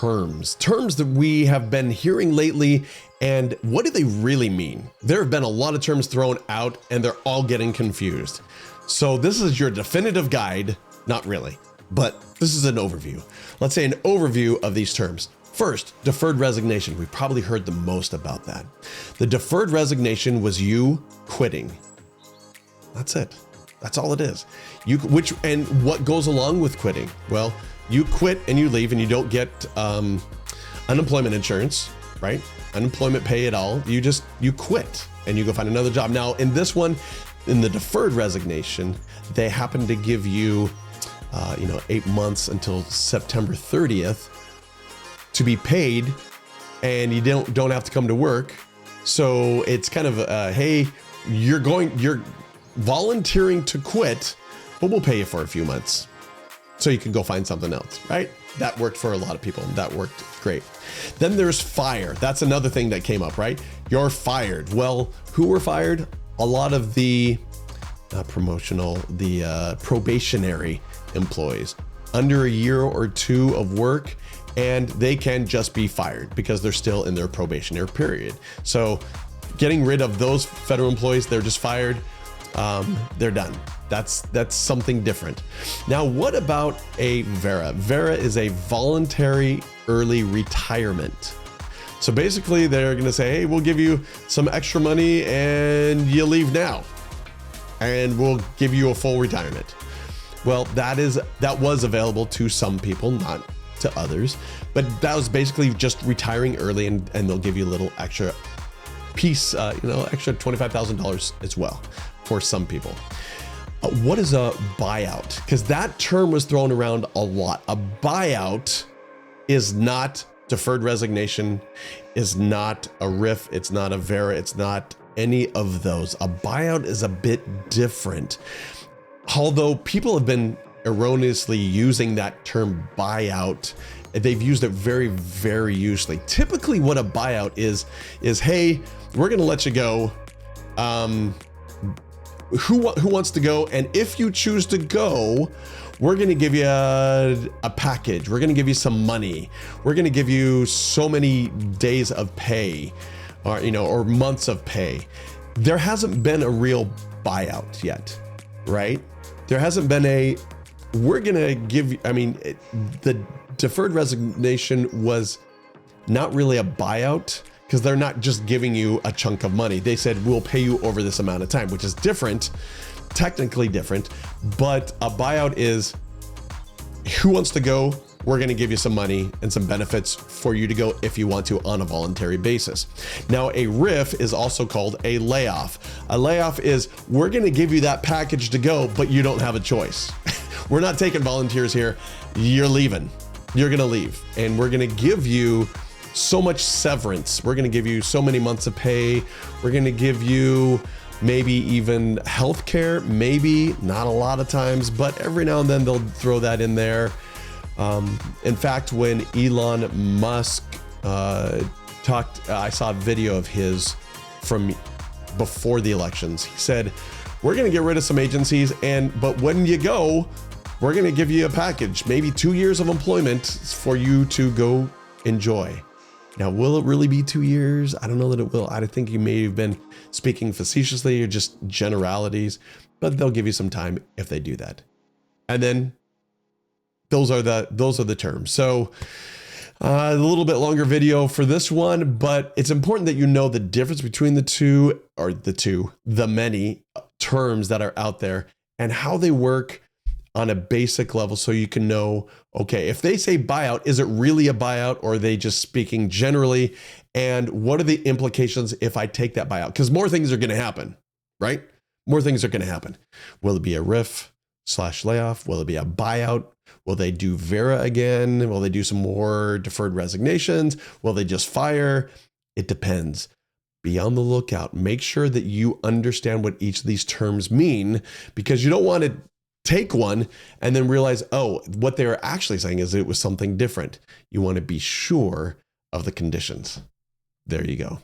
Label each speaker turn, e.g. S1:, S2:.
S1: terms that we have been hearing lately. And what do they really mean? There have been a lot of terms thrown out and they're all getting confused. So this is your definitive guide, not really, but this is an overview. Let's say an overview of these terms. First, deferred resignation. We've probably heard the most about that. The deferred resignation was you quitting. That's it. That's all it is. And what goes along with quitting? Well, you quit and you leave and you don't get unemployment insurance, right? Unemployment pay at all. You quit and you go find another job. Now in this one, in the deferred resignation, they happen to give you, 8 months until September 30th to be paid, and you don't have to come to work. So it's kind of, hey, you're volunteering to quit, but we'll pay you for a few months so you can go find something else, right? That worked for a lot of people. That worked great. Then there's fire. That's another thing that came up, right? You're fired. Well, who were fired? A lot of the probationary employees under a year or two of work, and they can just be fired because they're still in their probationary period. So getting rid of those federal employees, they're just fired. They're done. That's something different. Now, what about a Vera? Vera is a voluntary early retirement. So basically they're going to say, hey, we'll give you some extra money and you leave now, and we'll give you a full retirement. Well, that was available to some people, not to others, but that was basically just retiring early, and they'll give you a little extra piece, extra $25,000 as well for some people. What is a buyout? Because that term was thrown around a lot. A buyout is not deferred resignation, is not a RIF, it's not a Vera, it's not any of those. A buyout is a bit different. Although people have been erroneously using that term buyout, they've used it very, very usually. Typically what a buyout is, hey, we're gonna let you go. Who wants to go? And if you choose to go, we're gonna give you a package. We're gonna give you some money. We're gonna give you so many days of pay, or months of pay. There hasn't been a real buyout yet, right? There hasn't been we're gonna give you, the deferred resignation was not really a buyout, because they're not just giving you a chunk of money. They said, we'll pay you over this amount of time, which is different, technically different, but a buyout is, who wants to go? We're gonna give you some money and some benefits for you to go if you want to on a voluntary basis. Now, a RIF is also called a layoff. A layoff is, we're gonna give you that package to go, but you don't have a choice. We're not taking volunteers here. You're leaving. You're gonna leave. And we're gonna give you so much severance. We're gonna give you so many months of pay. We're gonna give you maybe even healthcare, maybe, not a lot of times, but every now and then they'll throw that in there. In fact, when Elon Musk talked, I saw a video of his from before the elections. He said, we're gonna get rid of some agencies, but when you go, we're gonna give you a package, maybe 2 years of employment for you to go enjoy. Now, will it really be 2 years? I don't know that it will. I think you may have been speaking facetiously or just generalities, but they'll give you some time if they do that. And then those are the terms. So a little bit longer video for this one, but it's important that you know the difference between the many terms that are out there and how they work on a basic level, so you can know, okay, if they say buyout, is it really a buyout, or are they just speaking generally? And what are the implications if I take that buyout? Because more things are going to happen, right? More things are going to happen. Will it be a RIF/layoff? Will it be a buyout? Will they do Vera again? Will they do some more deferred resignations? Will they just fire? It depends. Be on the lookout. Make sure that you understand what each of these terms mean, because you don't want to take one and then realize, oh, what they were actually saying is it was something different. You want to be sure of the conditions. There you go.